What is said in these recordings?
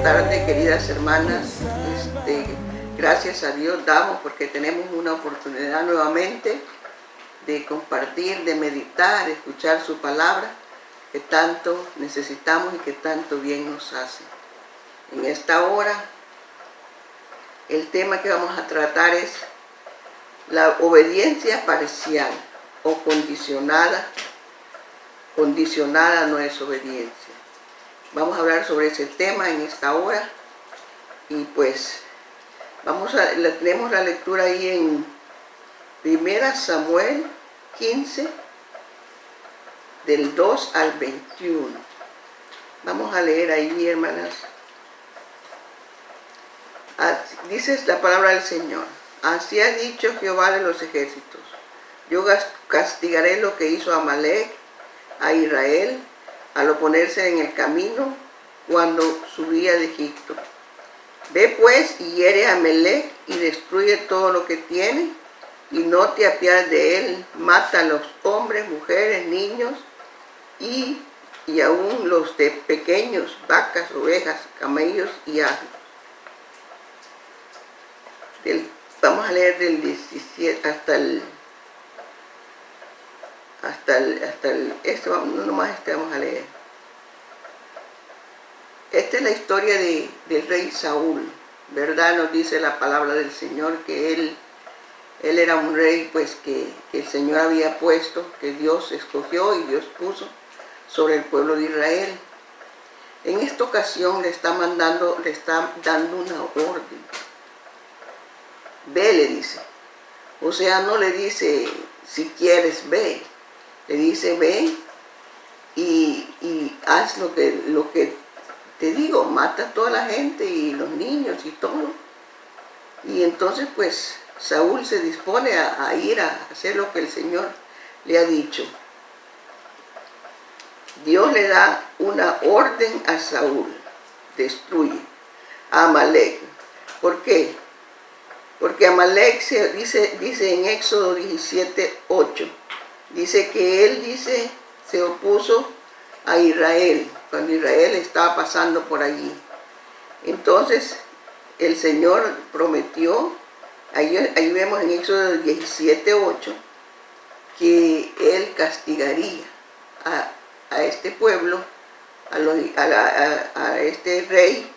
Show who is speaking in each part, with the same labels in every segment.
Speaker 1: tarde, queridas hermanas. Gracias a Dios damos porque tenemos una oportunidad nuevamente de compartir, de meditar, de escuchar su palabra que tanto necesitamos y que tanto bien nos hace. En esta hora, el tema que vamos a tratar es la obediencia parcial o condicionada. Condicionada no es obediencia. Vamos a hablar sobre ese tema en esta hora y pues tenemos la lectura ahí en 1 Samuel 15 del 2 al 21. Vamos a leer ahí, hermanas. Dice la palabra del Señor: así ha dicho Jehová de los ejércitos: yo castigaré lo que hizo Amalec a Israel al oponerse en el camino cuando subía de Egipto. Ve pues y hiere a Amalec y destruye todo lo que tiene, y no te apiades de él. Mata a los hombres, mujeres, niños y aún los de pequeños, vacas, ovejas, camellos y asnos. Vamos a leer del 17 hasta el vamos a leer. Esta es la historia del rey Saúl, ¿verdad? Nos dice la palabra del Señor que él era un rey pues que el Señor había puesto, que Dios escogió y Dios puso sobre el pueblo de Israel. En esta ocasión le está dando una orden. Ve, le dice. O sea, no le dice si quieres ve, le dice ve y haz lo que te digo, mata a toda la gente y los niños y todo. Y entonces pues Saúl se dispone a ir a hacer lo que el Señor le ha dicho. Dios le da una orden a Saúl: destruye a Amalec. ¿Por qué? Porque Amalec dice en Éxodo 17:8, dice que él se opuso a Israel cuando Israel estaba pasando por allí. Entonces el Señor prometió, ahí vemos en Éxodo 17:8, que él castigaría a este pueblo, a este rey,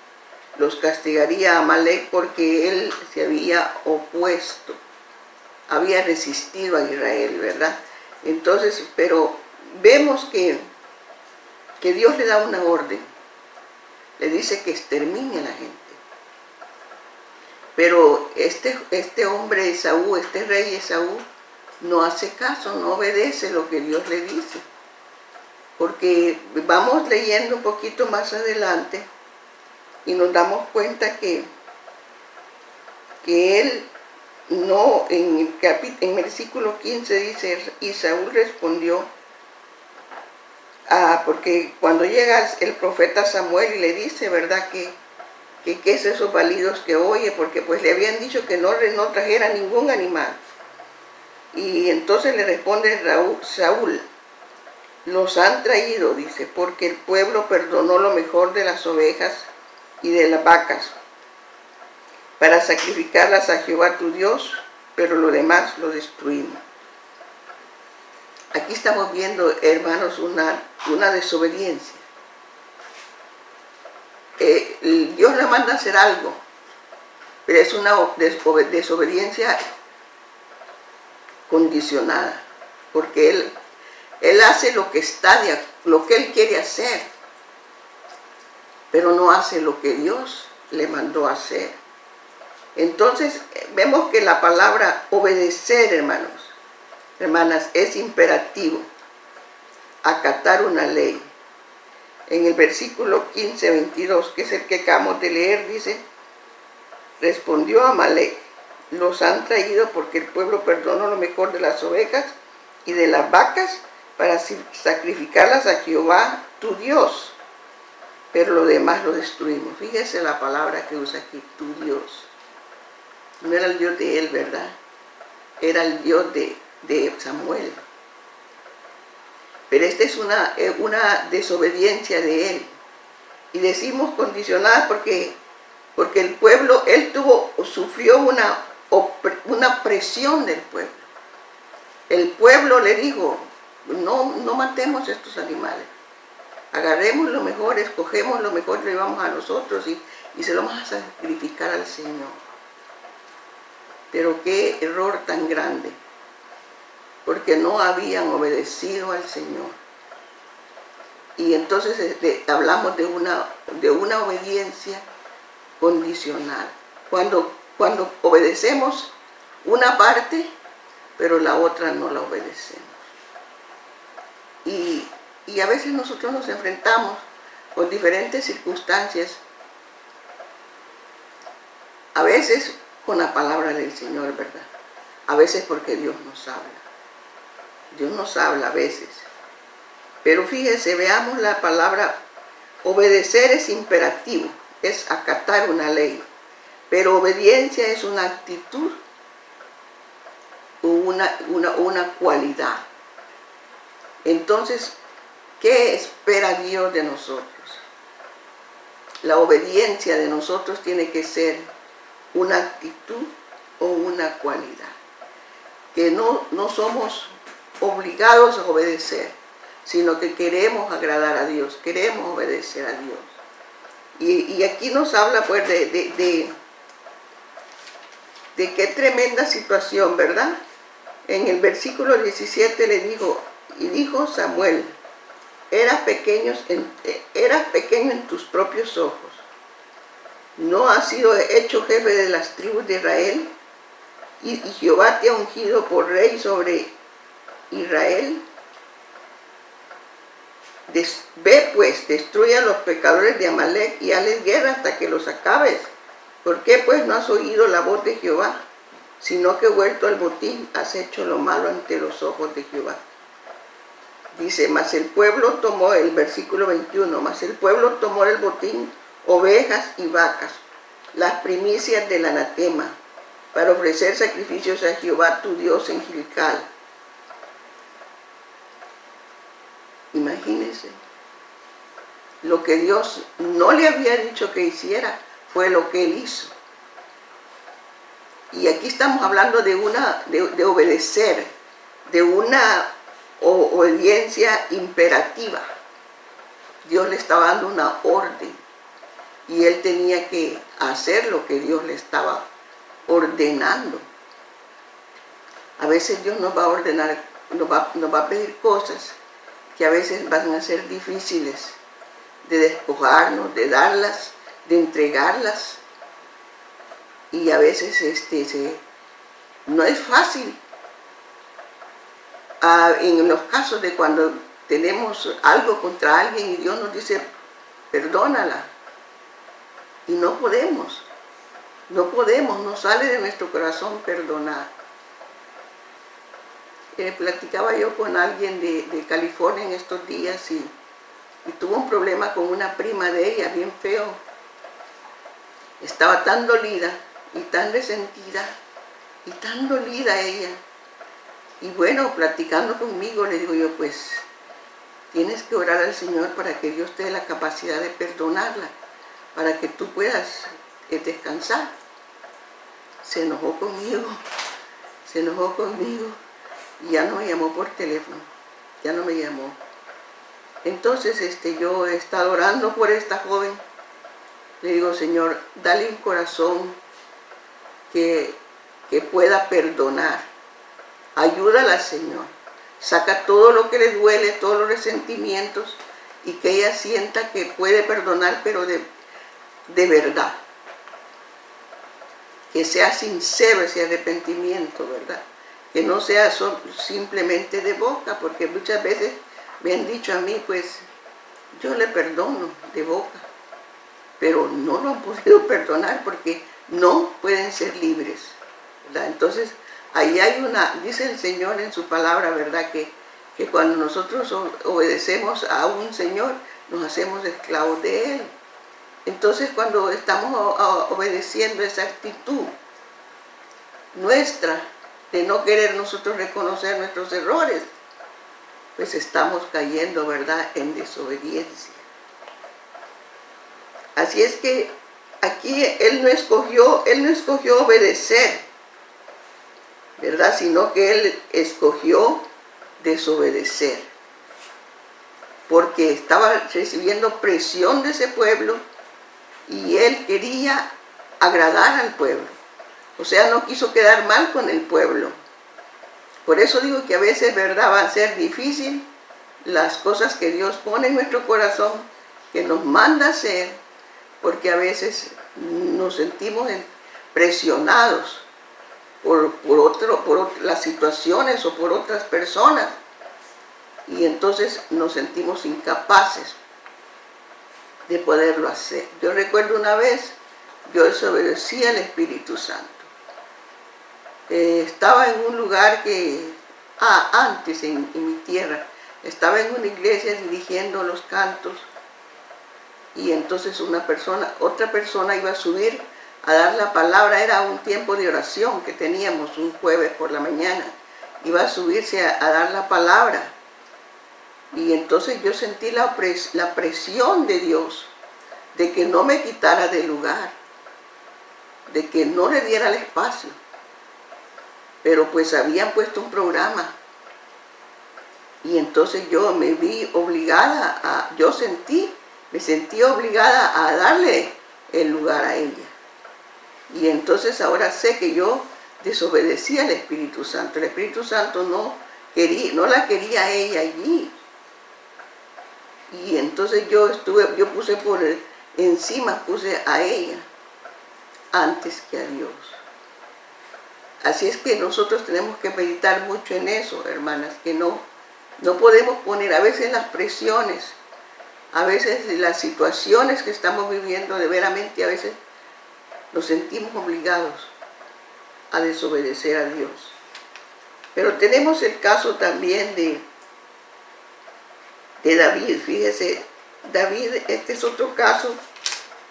Speaker 1: los castigaría a Amalec porque él se había opuesto, había resistido a Israel, ¿verdad? Entonces, pero vemos que Dios le da una orden, le dice que extermine a la gente. Pero este hombre Esaú, este rey Esaú, no hace caso, no obedece lo que Dios le dice. Porque vamos leyendo un poquito más adelante y nos damos cuenta que él no, en versículo 15 dice: y Saúl respondió, porque cuando llega el profeta Samuel y le dice, ¿verdad?, que qué es esos balidos que oye, porque pues le habían dicho que no trajera ningún animal. Y entonces le responde Saúl: los han traído, dice, porque el pueblo perdonó lo mejor de las ovejas y de las vacas para sacrificarlas a Jehová tu Dios, pero lo demás lo destruimos. Aquí estamos viendo, hermanos, una desobediencia. Dios le manda a hacer algo, pero es una desobediencia condicionada, porque él hace lo que él quiere hacer, pero no hace lo que Dios le mandó a hacer. Entonces vemos que la palabra obedecer, hermanas, es imperativo, acatar una ley. En el versículo 15-22, que es el que acabamos de leer, dice: respondió Amalec: los han traído porque el pueblo perdonó lo mejor de las ovejas y de las vacas para sacrificarlas a Jehová tu Dios, pero lo demás lo destruimos. Fíjese la palabra que usa aquí, tu Dios. No era el Dios de él, ¿verdad? Era el Dios de Samuel. Pero esta es una desobediencia de él. Y decimos condicionada porque el pueblo, sufrió una presión del pueblo. El pueblo le dijo, no matemos estos animales. Agarremos lo mejor, escogemos lo mejor, lo llevamos a nosotros y se lo vamos a sacrificar al Señor. Pero qué error tan grande, porque no habían obedecido al Señor. Y entonces hablamos de una obediencia condicional. Cuando obedecemos una parte, pero la otra no la obedecemos. Y a veces nosotros nos enfrentamos con diferentes circunstancias, a veces con la palabra del Señor, ¿verdad? A veces porque Dios nos habla. Dios nos habla a veces. Pero fíjense, veamos la palabra. Obedecer es imperativo, es acatar una ley. Pero obediencia es una actitud o una cualidad. Entonces, ¿qué espera Dios de nosotros? La obediencia de nosotros tiene que ser una actitud o una cualidad. Que no somos obligados a obedecer, sino que queremos agradar a Dios, queremos obedecer a Dios. Y aquí nos habla pues de qué tremenda situación, ¿verdad? En el versículo 17 le dijo, y dijo Samuel, eras pequeño en tus propios ojos. ¿No has sido hecho jefe de las tribus de Israel? Y Jehová te ha ungido por rey sobre Israel. Ve pues, destruye a los pecadores de Amalec y hazles guerra hasta que los acabes. ¿Por qué pues no has oído la voz de Jehová? Sino que vuelto al botín has hecho lo malo ante los ojos de Jehová. Dice, mas el pueblo tomó, el versículo 21, mas el pueblo tomó el botín, ovejas y vacas, las primicias del anatema, para ofrecer sacrificios a Jehová tu Dios en Gilgal. Imagínense, lo que Dios no le había dicho que hiciera, fue lo que él hizo. Y aquí estamos hablando de obedecer, de una obediencia imperativa. Dios le estaba dando una orden y él tenía que hacer lo que Dios le estaba ordenando. A veces Dios nos va a ordenar, nos va a pedir cosas que a veces van a ser difíciles de despojarnos, de darlas, de entregarlas. Y a veces no es fácil. En los casos de cuando tenemos algo contra alguien y Dios nos dice, perdónala. Y no podemos, no sale de nuestro corazón perdonar. Platicaba yo con alguien de California en estos días y tuvo un problema con una prima de ella, bien feo. Estaba tan dolida y tan resentida y tan dolida ella. Y bueno, platicando conmigo, le digo yo, pues, tienes que orar al Señor para que Dios te dé la capacidad de perdonarla, para que tú puedas descansar. Se enojó conmigo y ya no me llamó por teléfono, ya no me llamó. Entonces yo he estado orando por esta joven. Le digo, Señor, dale un corazón que pueda perdonar. Ayúdala, Señor. Saca todo lo que le duele, todos los resentimientos, y que ella sienta que puede perdonar, pero de verdad. Que sea sincero ese arrepentimiento, ¿verdad? Que no sea simplemente de boca, porque muchas veces me han dicho a mí, pues, yo le perdono de boca, pero no lo han podido perdonar porque no pueden ser libres, ¿verdad? Entonces, ahí hay dice el Señor en su palabra, ¿verdad? Que cuando nosotros obedecemos a un Señor, nos hacemos esclavos de Él. Entonces, cuando estamos obedeciendo esa actitud nuestra de no querer nosotros reconocer nuestros errores, pues estamos cayendo, ¿verdad?, en desobediencia. Así es que aquí él no escogió obedecer, ¿verdad? Sino que él escogió desobedecer, porque estaba recibiendo presión de ese pueblo y él quería agradar al pueblo. O sea, no quiso quedar mal con el pueblo. Por eso digo que a veces, ¿verdad?, va a ser difícil las cosas que Dios pone en nuestro corazón, que nos manda a hacer, porque a veces nos sentimos presionados por las situaciones o por otras personas, y entonces nos sentimos incapaces de poderlo hacer. Yo recuerdo una vez, yo desobedecí al Espíritu Santo. Estaba en un lugar antes en mi tierra, estaba en una iglesia dirigiendo los cantos, y entonces otra persona iba a subir a dar la palabra. Era un tiempo de oración que teníamos un jueves por la mañana. Iba a subirse a dar la palabra, y entonces yo sentí la presión de Dios de que no me quitara del lugar, de que no le diera el espacio. Pero pues habían puesto un programa, y entonces yo me vi obligada me sentí obligada a darle el lugar a ella. Y entonces ahora sé que yo desobedecí al Espíritu Santo. El Espíritu Santo no la quería a ella allí. Y entonces yo puse puse a ella antes que a Dios. Así es que nosotros tenemos que meditar mucho en eso, hermanas, que no podemos poner a veces las presiones, a veces las situaciones que estamos viviendo, de veramente a veces nos sentimos obligados a desobedecer a Dios. Pero tenemos el caso también de David. Fíjese, David, este es otro caso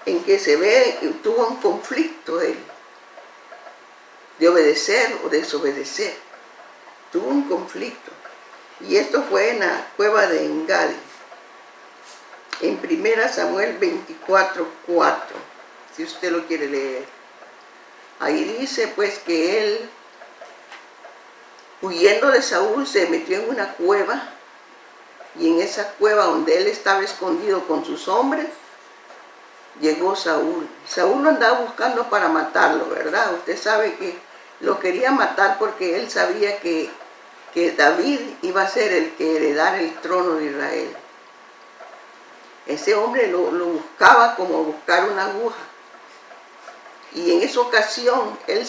Speaker 1: en que tuvo un conflicto él, de obedecer o desobedecer. Tuvo un conflicto. Y esto fue en la cueva de Engadi, en 1 Samuel 24:4, si usted lo quiere leer. Ahí dice pues que él, huyendo de Saúl, se metió en una cueva, y en esa cueva donde él estaba escondido con sus hombres, llegó Saúl. Saúl lo andaba buscando para matarlo, ¿verdad? Usted sabe que lo quería matar porque él sabía que David iba a ser el que heredara el trono de Israel. Ese hombre lo buscaba como buscar una aguja. Y en esa ocasión, el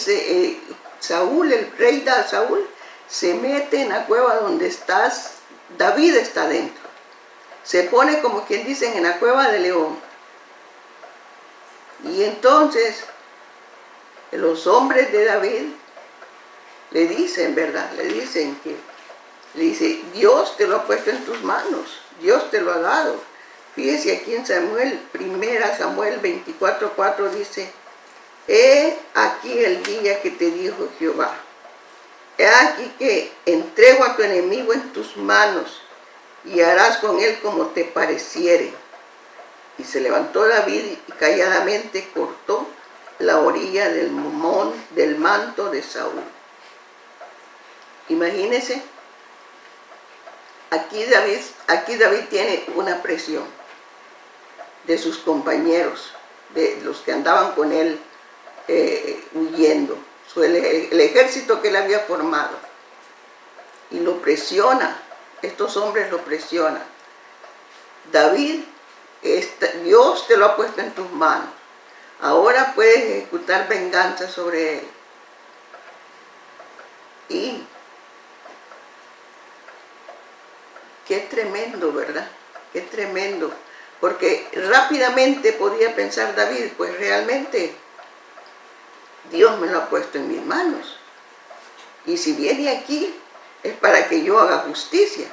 Speaker 1: rey Saúl, se mete en la cueva donde David está dentro. Se pone, como quien dice, en la cueva de león. Y entonces los hombres de David le dicen, ¿verdad? Le dice, Dios te lo ha puesto en tus manos, Dios te lo ha dado. Fíjese aquí en 1 Samuel 24:4 dice, he aquí el día que te dijo Jehová, he aquí que entrego a tu enemigo en tus manos, y harás con él como te pareciere. Y se levantó David y calladamente cortó la orilla del manto de Saúl. Imagínense, aquí David tiene una presión de sus compañeros, de los que andaban con él huyendo, el ejército que él había formado, y lo presiona. Estos hombres lo presionan. David, Dios te lo ha puesto en tus manos, ahora puedes ejecutar venganza sobre él. Y qué tremendo, ¿verdad? Qué tremendo. Porque rápidamente podía pensar David, pues realmente Dios me lo ha puesto en mis manos. Y si viene aquí es para que yo haga justicia.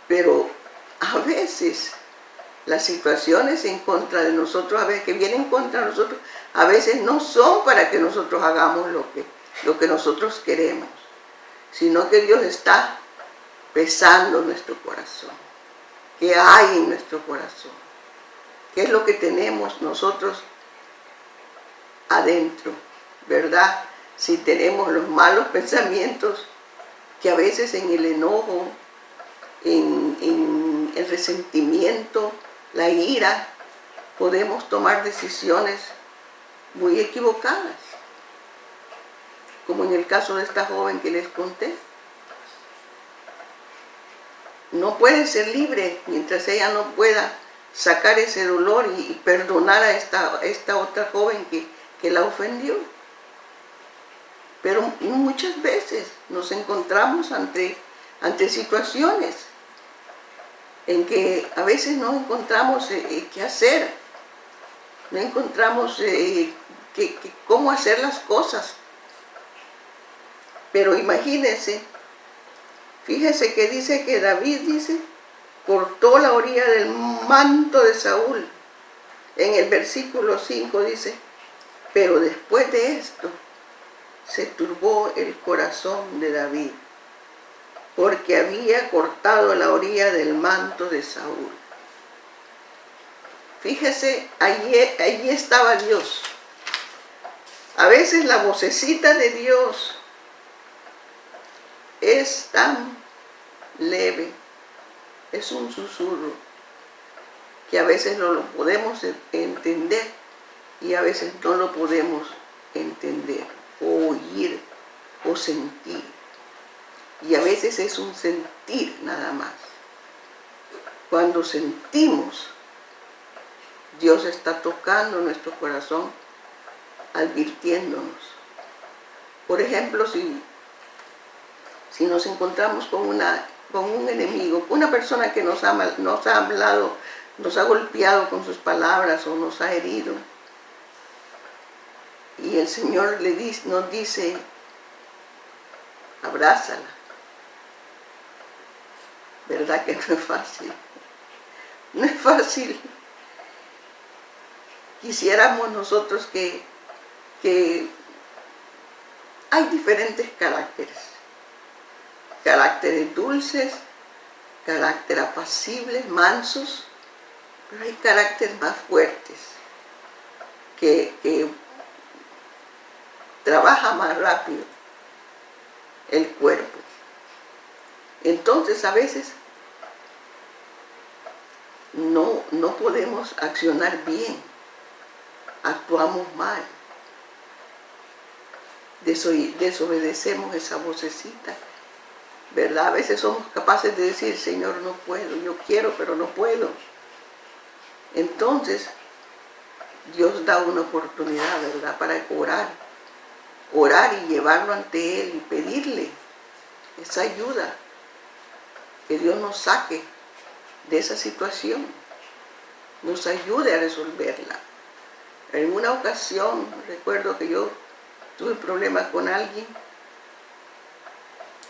Speaker 1: Pero a veces las situaciones en contra de nosotros, a veces que vienen contra nosotros, a veces no son para que nosotros hagamos lo que nosotros queremos, sino que Dios está pesando nuestro corazón. qué hay en nuestro corazón, qué es lo que tenemos nosotros adentro, ¿verdad? Si tenemos los malos pensamientos, que a veces en el enojo, en el resentimiento, la ira, podemos tomar decisiones muy equivocadas, como en el caso de esta joven que les conté. No puede ser libre mientras ella no pueda sacar ese dolor y perdonar a esta otra joven que la ofendió. Pero muchas veces nos encontramos ante situaciones en que a veces no encontramos qué hacer, no encontramos cómo hacer las cosas. Pero imagínense, fíjese que dice que David, cortó la orilla del manto de Saúl. En el versículo 5 dice, pero después de esto se turbó el corazón de David, porque había cortado la orilla del manto de Saúl. Fíjese, allí estaba Dios. A veces la vocecita de Dios es tan leve, es un susurro, que a veces no lo podemos entender y a veces no lo podemos entender, o oír, o sentir. Y a veces es un sentir nada más. Cuando sentimos, Dios está tocando nuestro corazón, advirtiéndonos. Por ejemplo, si nos encontramos con un enemigo, una persona que nos ha hablado, nos ha golpeado con sus palabras o nos ha herido, y el Señor nos dice, abrázala. ¿Verdad que no es fácil? No es fácil. Quisiéramos nosotros que hay diferentes caracteres. Caracteres dulces, caracteres apacibles, mansos, pero hay caracteres más fuertes, que trabaja más rápido el cuerpo. Entonces a veces no podemos accionar bien, actuamos mal, desobedecemos esa vocecita, ¿verdad? A veces somos capaces de decir, Señor, no puedo, yo quiero, pero no puedo. Entonces, Dios da una oportunidad, ¿verdad?, para orar y llevarlo ante Él y pedirle esa ayuda, que Dios nos saque de esa situación, nos ayude a resolverla. En una ocasión, recuerdo que yo tuve problemas con alguien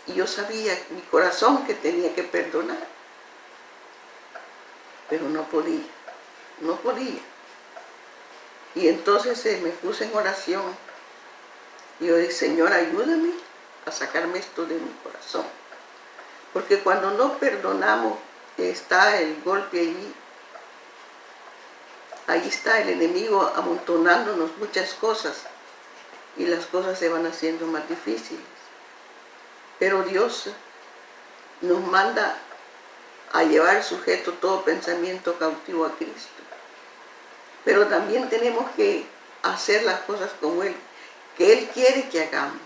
Speaker 1: y yo sabía en mi corazón que tenía que perdonar, pero no podía. Y entonces me puse en oración y yo dije, Señor, ayúdame a sacarme esto de mi corazón. Porque cuando no perdonamos, está el golpe allí. Ahí está el enemigo amontonándonos muchas cosas y las cosas se van haciendo más difíciles. Pero Dios nos manda a llevar sujeto todo pensamiento cautivo a Cristo. Pero también tenemos que hacer las cosas como Él, que Él quiere que hagamos.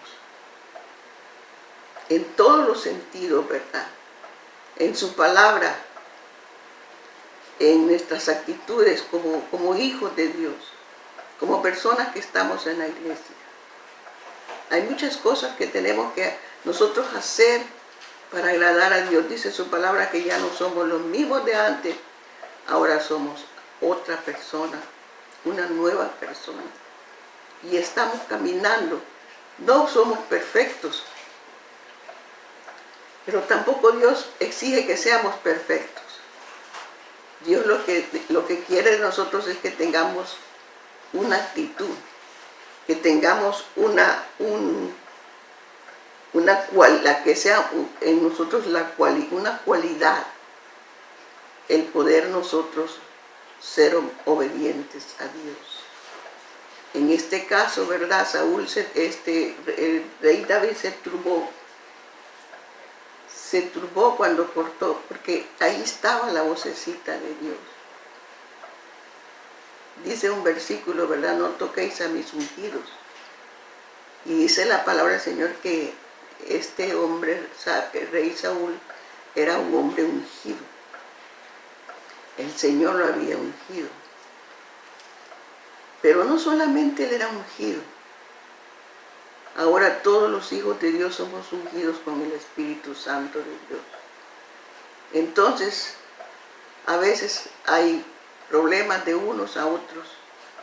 Speaker 1: En todos los sentidos, ¿verdad? En su palabra, en nuestras actitudes como hijos de Dios, como personas que estamos en la iglesia. Hay muchas cosas que tenemos que nosotros hacer para agradar a Dios. Dice su palabra que ya no somos los mismos de antes, ahora somos otra persona, una nueva persona. Y estamos caminando. No somos perfectos, pero tampoco Dios exige que seamos perfectos. Dios lo que quiere de nosotros es que tengamos una actitud, que tengamos una que sea en nosotros una cualidad el poder nosotros ser obedientes a Dios. En este caso, ¿verdad? El rey David se turbó cuando cortó, porque ahí estaba la vocecita de Dios. Dice un versículo, ¿verdad? No toquéis a mis ungidos. Y dice la palabra del Señor que este hombre, el rey Saúl, era un hombre ungido. El Señor lo había ungido. Pero no solamente él era ungido. Ahora todos los hijos de Dios somos ungidos con el Espíritu Santo de Dios. Entonces, a veces hay problemas de unos a otros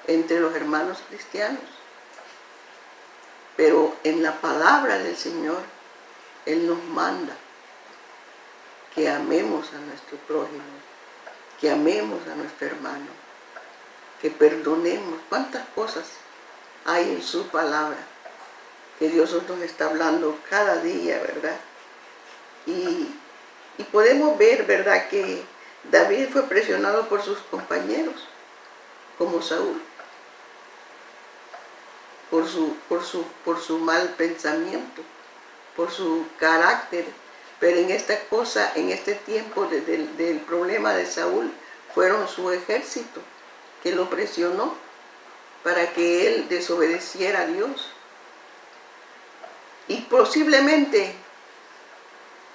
Speaker 1: entre los hermanos cristianos. Pero en la palabra del Señor, Él nos manda que amemos a nuestro prójimo, que amemos a nuestro hermano, que perdonemos. ¿Cuántas cosas hay en su palabra que Dios nos está hablando cada día, verdad? Y podemos ver, verdad, que David fue presionado por sus compañeros, como Saúl, por su mal pensamiento, por su carácter. Pero en este tiempo del problema de Saúl, fueron su ejército que lo presionó para que él desobedeciera a Dios. Y posiblemente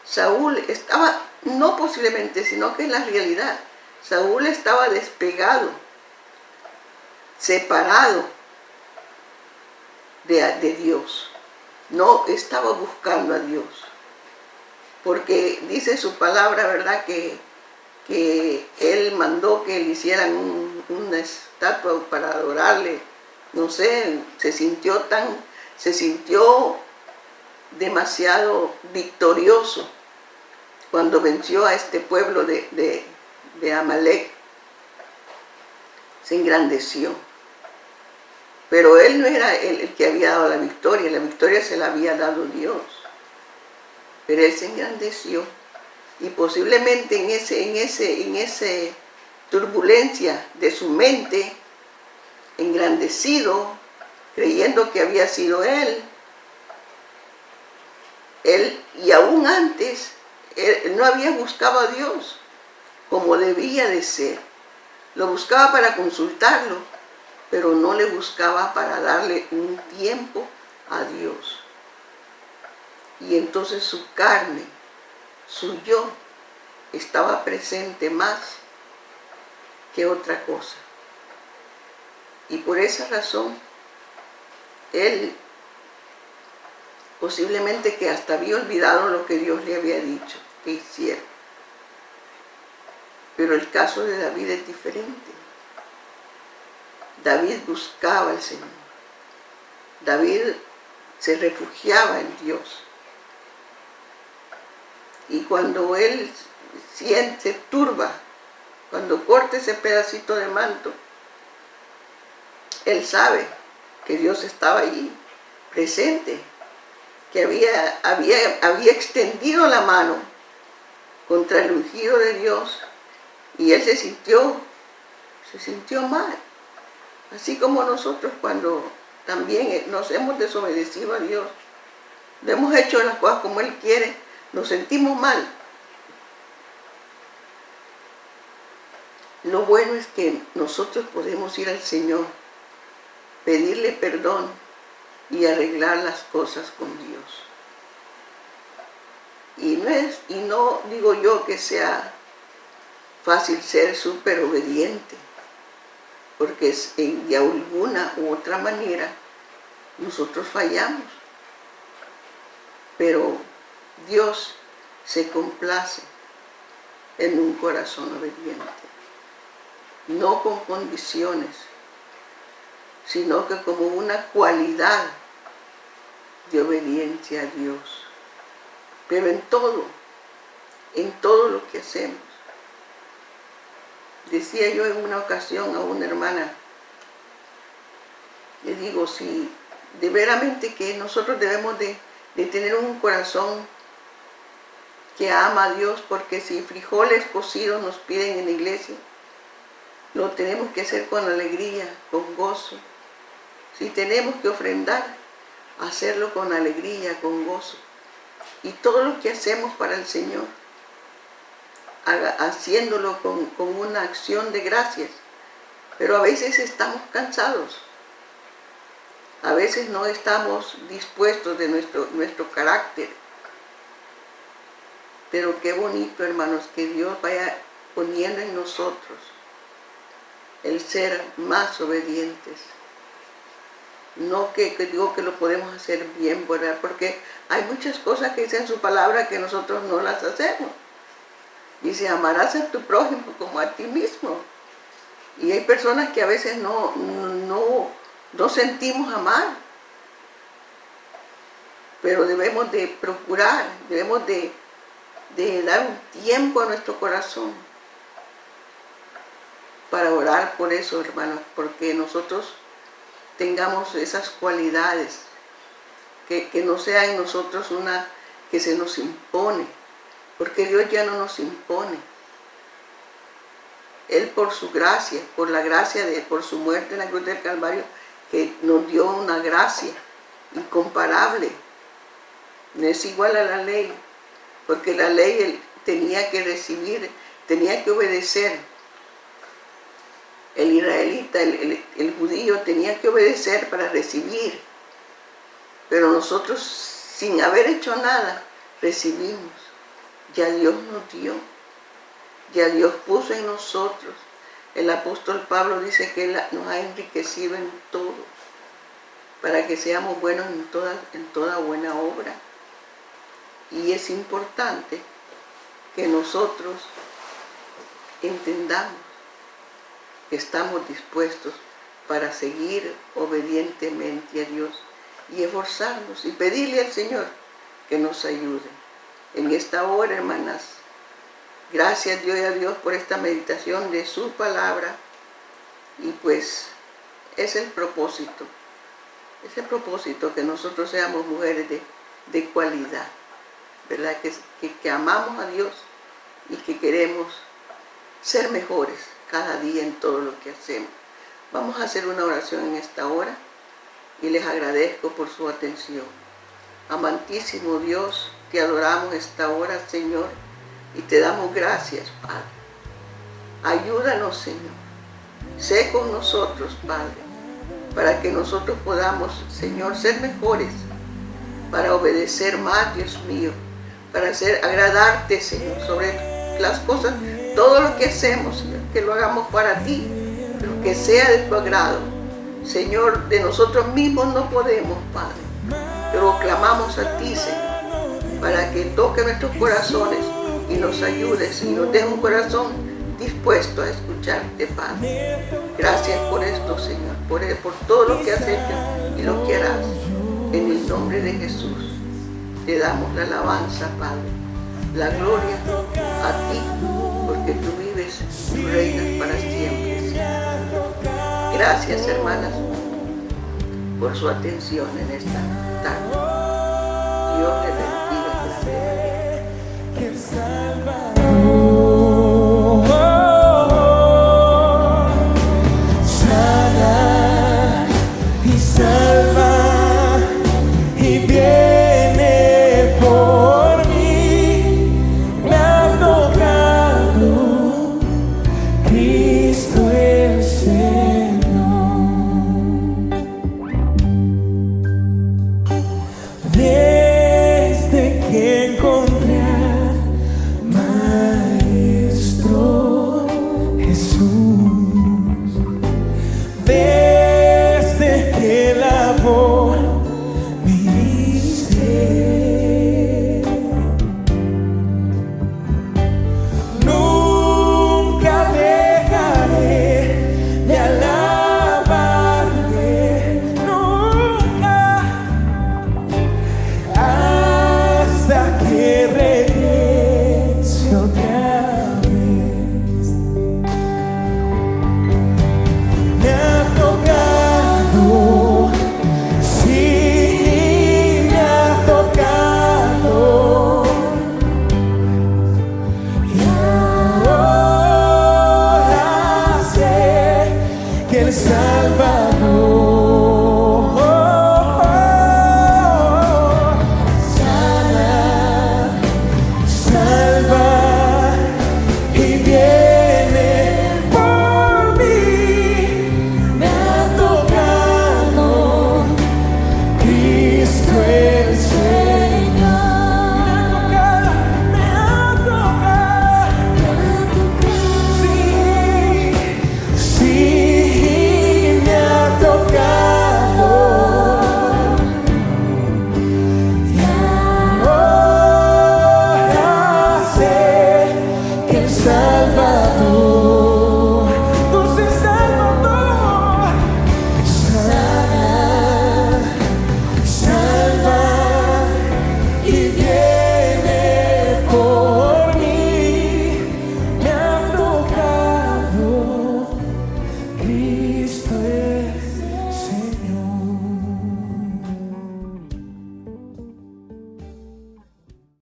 Speaker 1: Saúl estaba, no posiblemente, sino que es la realidad, Saúl estaba despegado, separado de Dios. No estaba buscando a Dios. Porque dice su palabra, ¿verdad?, que él mandó que le hicieran una estatua para adorarle. No sé, se sintió demasiado victorioso cuando venció a este pueblo de Amalek. Se engrandeció. Pero él no era el que había dado la victoria se la había dado Dios. Pero él se engrandeció. Y posiblemente en ese turbulencia de su mente, engrandecido, creyendo que había sido él, y aún antes, él no había buscado a Dios como debía de ser. Lo buscaba para consultarlo, pero no le buscaba para darle un tiempo a Dios. Y entonces su carne, su yo, estaba presente más que otra cosa. Y por esa razón, él posiblemente que hasta había olvidado lo que Dios le había dicho que hiciera. Pero el caso de David es diferente. David buscaba al Señor. David se refugiaba en Dios. Y cuando él se turba, cuando corta ese pedacito de manto, él sabe que Dios estaba allí, presente, que había extendido la mano contra el ungido de Dios, y él se sintió mal. Así como nosotros cuando también nos hemos desobedecido a Dios, no hemos hecho las cosas como Él quiere, nos sentimos mal. Lo bueno es que nosotros podemos ir al Señor, pedirle perdón y arreglar las cosas con Dios. Y no digo yo que sea fácil ser súper obediente, porque de alguna u otra manera nosotros fallamos. Pero Dios se complace en un corazón obediente, no con condiciones, sino que como una cualidad de obediencia a Dios. Pero en todo lo que hacemos. Decía yo en una ocasión a una hermana, le digo, si de veramente que nosotros debemos de tener un corazón que ama a Dios, porque si frijoles cocidos nos piden en la iglesia, lo tenemos que hacer con alegría, con gozo. Si tenemos que ofrendar, hacerlo con alegría, con gozo. Y todo lo que hacemos para el Señor, haciéndolo con una acción de gracias. Pero a veces estamos cansados. A veces no estamos dispuestos de nuestro carácter. Pero qué bonito, hermanos, que Dios vaya poniendo en nosotros el ser más obedientes. No que digo que lo podemos hacer bien, ¿verdad? Porque hay muchas cosas que dice en su palabra que nosotros no las hacemos. Dice, amarás a tu prójimo como a ti mismo. Y hay personas que a veces no sentimos amar. Pero debemos de procurar, debemos de dar un tiempo a nuestro corazón para orar por eso, hermanos, porque nosotros tengamos esas cualidades, que no sea en nosotros una que se nos impone, porque Dios ya no nos impone. Él por su gracia, por su muerte en la cruz del Calvario, que nos dio una gracia incomparable. No es igual a la ley, porque la ley él tenía que recibir, tenía que obedecer. El israelita, el judío tenía que obedecer para recibir. Pero nosotros, sin haber hecho nada, recibimos. Ya Dios nos dio. Ya Dios puso en nosotros. El apóstol Pablo dice que Él nos ha enriquecido en todo, para que seamos buenos en toda buena obra. Y es importante que nosotros entendamos que estamos dispuestos para seguir obedientemente a Dios y esforzarnos y pedirle al Señor que nos ayude. En esta hora, hermanas, gracias doy a Dios por esta meditación de su palabra, y pues es el propósito que nosotros seamos mujeres de cualidad, ¿verdad? Que amamos a Dios y que queremos ser mejores cada día en todo lo que hacemos. Vamos a hacer una oración en esta hora y les agradezco por su atención. Amantísimo Dios, te adoramos esta hora, Señor, y te damos gracias, Padre. Ayúdanos, Señor. Sé con nosotros, Padre, para que nosotros podamos, Señor, ser mejores, para obedecer más, Dios mío, para agradarte, Señor, sobre las cosas, todo lo que hacemos, Señor, que lo hagamos para ti, pero que sea de tu agrado. Señor, de nosotros mismos no podemos, Padre, pero clamamos a ti, Señor, para que toque nuestros corazones y nos ayudes y nos dé un corazón dispuesto a escucharte, Padre. Gracias por esto, Señor, por todo lo que has hecho y lo que harás. En el nombre de Jesús te damos la alabanza, Padre, la gloria a ti, porque tú vives y reinas para siempre, Señor. Gracias, hermanas, por su atención en esta tarde. Dios les bendiga grandemente.